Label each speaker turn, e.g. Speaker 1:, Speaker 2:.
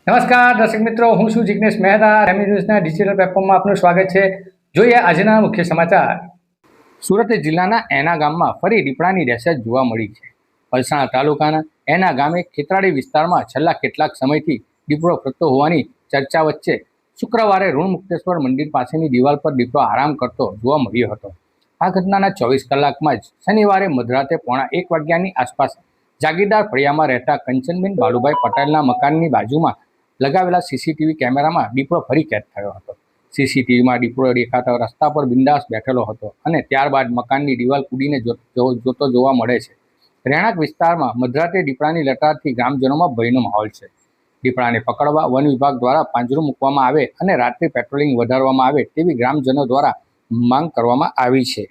Speaker 1: નમસ્કાર દર્શક મિત્રો, હું છું જિગ્નેશ મહેતા. રેમી ન્યૂઝના ડિજિટલ પ્લેટફોર્મમાં આપનું સ્વાગત છે. જોઈએ આજના મુખ્ય સમાચાર. સુરત જિલ્લાના એના ગામમાં ફરી દીપડાની દહેશત જોવા મળી છે. પલસાણા તાલુકાના એના ગામે ખેતરાળી વિસ્તારમાં છેલ્લા કેટલાક સમયથી દીપડો ફરતો હોવાની ચર્ચા વચ્ચે શુક્રવારે ઋણમુક્તેશ્વર મંદિર પાસેની દિવાલ પર દીપડો આરામ કરતો જોવા મળ્યો હતો. આ ઘટનાના 24 કલાકમાં જ શનિવારે મધરાતે 1:15 વાગ્યાની આસપાસ જાગીરદાર ફળિયામાં રહેતા કંચનબેન બાલુભાઈ પટેલના મકાનની બાજુમાં લગાવેલા સીસીટીવી કેમેરામાં દીપડો ફરી કેદ થયો હતો. સીસીટીવીમાં દીપડો દેખાતા રસ્તા પર બિંદાસ બેઠેલો હતો અને ત્યારબાદ મકાનની દિવાલ કૂદીને જોતો જોવા મળે છે. રહેણાંક વિસ્તારમાં મધરાતે દીપડાની લટારથી ગ્રામજનોમાં ભયનો માહોલ છે. દીપડાને પકડવા વન વિભાગ દ્વારા પાંજરું મૂકવામાં આવે અને રાત્રિ પેટ્રોલિંગ વધારવામાં આવે તેવી ગ્રામજનો દ્વારા માંગ કરવામાં આવી છે.